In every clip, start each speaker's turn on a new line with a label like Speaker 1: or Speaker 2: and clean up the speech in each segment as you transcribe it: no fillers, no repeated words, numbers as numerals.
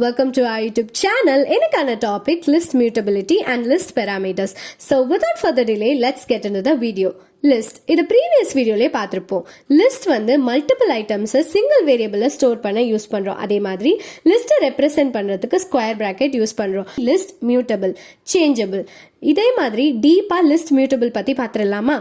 Speaker 1: Welcome to our YouTube channel. Inakana topic list mutability and list parameters. So without further delay, let's get into the video. List. இது previous videoலே பார்த்திருப்போம். List வந்து multiple items single variable store பண்ண use பண்றோம். அதே மாதிரி list represent பண்றதுக்கு square bracket use பண்றோம். List mutable, changeable. இதே மாதிரி டீப்பா list mutable பத்தி பார்த்திரலாமா?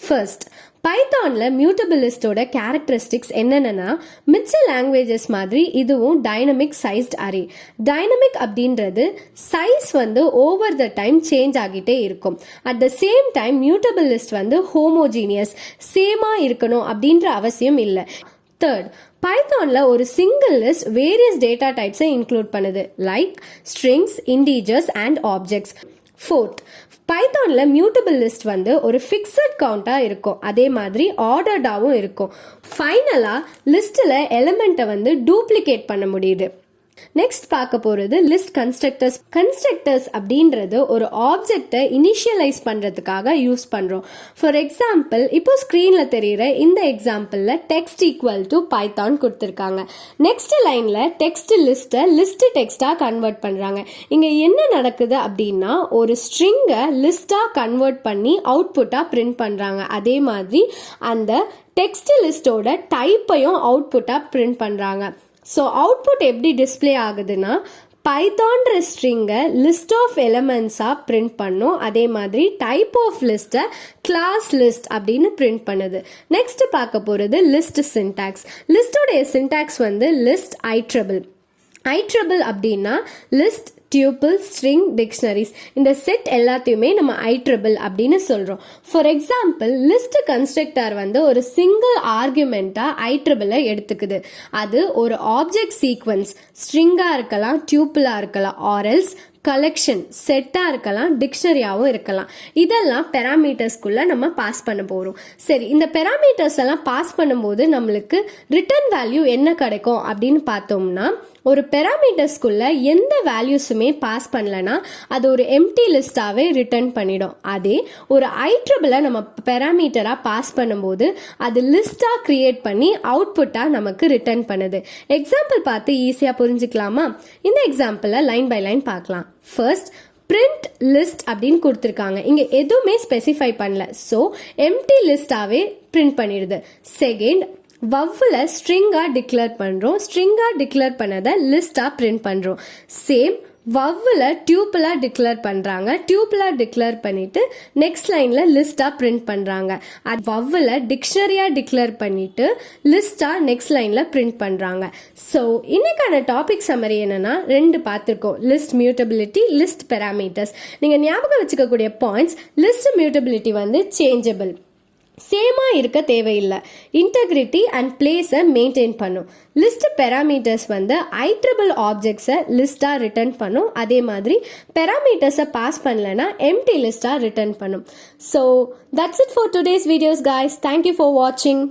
Speaker 1: First, பைத்தான்ல மியூட்டபிள் லிஸ்டோட கேரக்டரிஸ்டிக்ஸ் என்னென்னா மிச்ச லாங்குவேஜஸ் மாதிரி இதுவும் டைனமிக் சைஸ்ட் அரே. டைனமிக் அப்படின்றது சைஸ் வந்து ஓவர் த டைம் சேஞ்ச் ஆகிட்டே இருக்கும். At the same time mutable list வந்து ஹோமோஜீனியஸ் சேமா இருக்கணும் அப்படின்ற அவசியம் இல்லை. தேர்ட், பைத்தான்ல ஒரு சிங்கிள் லிஸ்ட் வேரியஸ் டேட்டா டைப்ஸை இன்க்ளூட் பண்ணுது, like strings, integers and objects. Fourth, பைத்தான்ல மியூட்டபிள் லிஸ்ட் வந்து ஒரு ஃபிக்ஸட் கவுண்டா இருக்கும், அதே மாதிரி ஆர்டர்டாவும் இருக்கும். ஃபைனலா லிஸ்ட்ல எலிமெண்ட்டை வந்து டூப்ளிகேட் பண்ண முடியுது. நெக்ஸ்ட் பார்க்க போறது லிஸ்ட் கன்ஸ்ட்ரக்டர்ஸ். கன்ஸ்ட்ரக்டர்ஸ் அப்படின்றது ஒரு ஆப்ஜெக்டை இனிஷியலைஸ் பண்றதுக்காக யூஸ் பண்றோம். ஃபார் எக்ஸாம்பிள், இப்போ ஸ்கிரீன்ல தெரியுற இந்த எக்ஸாம்பிள்ல டெக்ஸ்ட் ஈக்குவல் டு பைத்தான் கொடுத்துருக்காங்க. நெக்ஸ்ட் லைன்ல டெக்ஸ்ட் லிஸ்ட்டை லிஸ்ட் டெக்ஸ்டா கன்வெர்ட் பண்றாங்க. இங்க என்ன நடக்குது அப்படின்னா ஒரு ஸ்ட்ரிங்கை லிஸ்டா கன்வெர்ட் பண்ணி அவுட்புட்டா பிரிண்ட் பண்றாங்க. அதே மாதிரி அந்த டெக்ஸ்ட் லிஸ்டோட டைப்பையும் அவுட்புட்டா பிரிண்ட் பண்றாங்க. ஸோ அவுட்புட் எப்படி டிஸ்பிளே ஆகுதுன்னா பைத்தான்ற ஸ்ட்ரிங்கை லிஸ்ட் ஆஃப் எலிமெண்ட்ஸாக பிரிண்ட் பண்ணும். அதே மாதிரி டைப் ஆஃப் லிஸ்ட்டை கிளாஸ் லிஸ்ட் அப்படின்னு பிரிண்ட் பண்ணுது. நெக்ஸ்ட் பார்க்க போகிறது லிஸ்ட் சின்டாக்ஸ். லிஸ்டோடைய சின்டாக்ஸ் வந்து லிஸ்ட் ஐட்ரபிள். ஐட்ரபிள் அப்படின்னா லிஸ்ட், டியூபிள், ஸ்ட்ரிங், டிக்ஷனரிஸ் இந்த செட் எல்லாத்தையுமே நம்ம ஐட்ரபிள் அப்படின்னு சொல்றோம். ஃபார் எக்ஸாம்பிள், லிஸ்ட் கன்ஸ்ட்ரக்டர் வந்து ஒரு சிங்கிள் ஆர்குமெண்டா ஐட்ரபிளை எடுத்துக்குது. அது ஒரு ஆப்ஜெக்ட் சீக்வன்ஸ் ஸ்ட்ரிங்கா இருக்கலாம், டியூபிளா இருக்கலாம், ஆர்எல்ஸ் கலெக்ஷன் செட்டா இருக்கலாம், டிக்ஷனரியாவும் இருக்கலாம். இதெல்லாம் பெராமீட்டர்ஸ்குள்ள நம்ம பாஸ் பண்ண போறோம். சரி, இந்த பெராமீட்டர்ஸ் எல்லாம் பாஸ் பண்ணும்போது நம்மளுக்கு ரிட்டர்ன் வேல்யூ என்ன கிடைக்கும் அப்படின்னு பார்த்தோம்னா, ஒரு பெராமீட்டர்ஸ்குள்ள எந்த வேல்யூஸுமே பாஸ் பண்ணலனா அது ஒரு எம்டி லிஸ்டாவே ரிட்டர்ன் பண்ணிடும். அதே ஒரு ஐட்ரபிளை நம்ம பெராமீட்டரா பாஸ் பண்ணும்போது அது லிஸ்டா கிரியேட் பண்ணி அவுட்புட்டா நமக்கு ரிட்டர்ன் பண்ணுது. எக்ஸாம்பிள் பார்த்து ஈஸியா புரிஞ்சுக்கலாமா? இந்த எக்ஸாம்பிளை லைன் பை லைன் பார்க்கலாம். ஃபர்ஸ்ட், print list அப்படின்னு கொடுத்துருக்காங்க. இங்க எதுவுமே ஸ்பெசிஃபை பண்ணல, ஸோ எம்டி லிஸ்டாவே பிரிண்ட் பண்ணிடுது. செகண்ட், வவ்வுல ஸ்ட்ரிங்கா டிக்ளேர் பண்றோம். ஸ்ட்ரிங்கா டிக்ளேர் பண்ணதை லிஸ்டா பிரிண்ட் பண்றோம். சேம் வவ்வுல டியூபிளா டிக்ளேர் பண்றாங்க. டியூபிளா டிக்ளேர் பண்ணிட்டு நெக்ஸ்ட் லைன்ல லிஸ்டா பிரிண்ட் பண்றாங்க. அது வவ்வுல டிக்ஷனரியா டிக்ளேர் பண்ணிட்டு லிஸ்டா நெக்ஸ்ட் லைன்ல பிரிண்ட் பண்றாங்க. ஸோ இன்னைக்கான டாபிக் சம்மரி என்னன்னா ரெண்டு பார்த்துருக்கோம், லிஸ்ட் மியூட்டபிலிட்டி, லிஸ்ட் பெராமீட்டர்ஸ். நீங்க ஞாபகம் வச்சுக்கக்கூடிய பாயிண்ட்ஸ், லிஸ்ட் மியூட்டபிலிட்டி வந்து சேஞ்சபிள், சேமா இருக்க தேவையில்லை, இன்டெகிரிட்டி அண்ட் பிளேஸை மெயின்டைன் பண்ணும். லிஸ்ட் பெராமீட்டர்ஸ் வந்து ஐட்ரபிள் ஆப்ஜெக்ட்ஸை லிஸ்டா ரிட்டர்ன் பண்ணும். அதே மாதிரி பெராமீட்டர்ஸை பாஸ் பண்ணலனா எம்டி லிஸ்டா ரிட்டர்ன் பண்ணும். So that's it for today's videos guys. Thank you for watching.